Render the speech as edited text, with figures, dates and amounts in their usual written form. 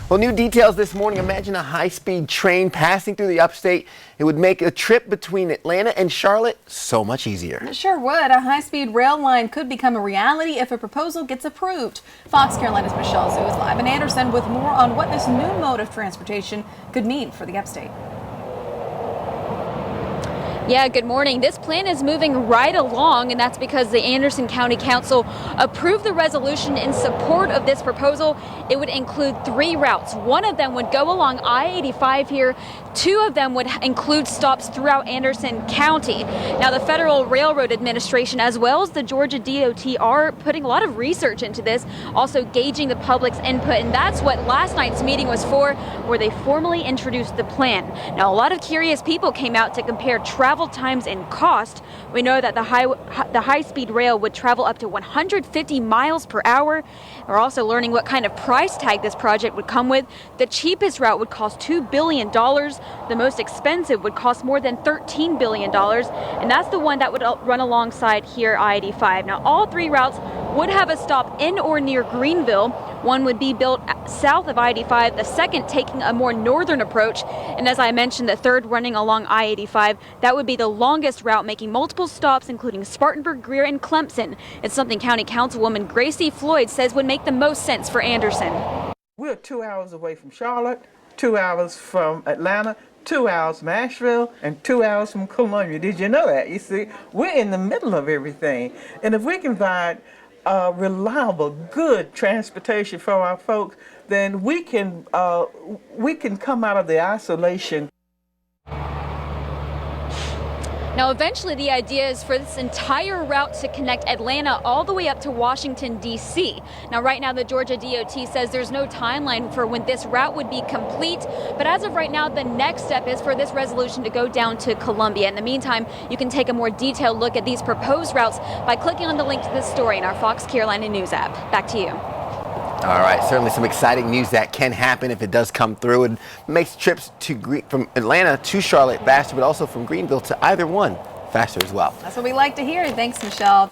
Well, new details this morning. Imagine a high-speed train passing through the Upstate. It would make a trip between Atlanta and Charlotte so much easier. It sure would. A high-speed rail line could become a reality if a proposal gets approved. Fox Carolina's Michelle Zhu is live in Anderson with more on what this new mode of transportation could mean for the Upstate. Yeah, good morning. This plan is moving right along, and that's because the Anderson County Council approved the resolution in support of this proposal. It would include 3 routes. One of them would go along I-85 here. 2 of them would include stops throughout Anderson County. Now, the Federal Railroad Administration, as well as the Georgia DOT, are putting a lot of research into this, also gauging the public's input, and that's what last night's meeting was for, where they formally introduced the plan. Now, a lot of curious people came out to compare travel times and cost. We know that the high-speed rail would travel up to 150 miles per hour. We're also learning what kind of price tag this project would come with. The cheapest route would cost $2 billion. The most expensive would cost more than $13 billion. And that's the one that would run alongside here I-85. Now, all 3 routes would have a stop in or near Greenville. One would be built south of I-85, the second taking a more northern approach. And as I mentioned, the third running along I-85. That would be the longest route, making multiple stops, including Spartanburg, Greer, and Clemson. It's something County Councilwoman Gracie Floyd says would make the most sense for Anderson. We're 2 hours away from Charlotte, 2 hours from Atlanta, 2 hours from Asheville, and 2 hours from Columbia. Did you know that? You see, we're in the middle of everything. And if we can provide reliable, good transportation for our folks, then we can come out of the isolation. Now, eventually, the idea is for this entire route to connect Atlanta all the way up to Washington, D.C. Now, right now, the Georgia DOT says there's no timeline for when this route would be complete. But as of right now, the next step is for this resolution to go down to Columbia. In the meantime, you can take a more detailed look at these proposed routes by clicking on the link to this story in our Fox Carolina News app. Back to you. All right, certainly some exciting news that can happen if it does come through. It makes trips from Atlanta to Charlotte faster, but also from Greenville to either one faster as well. That's what we like to hear. Thanks, Michelle.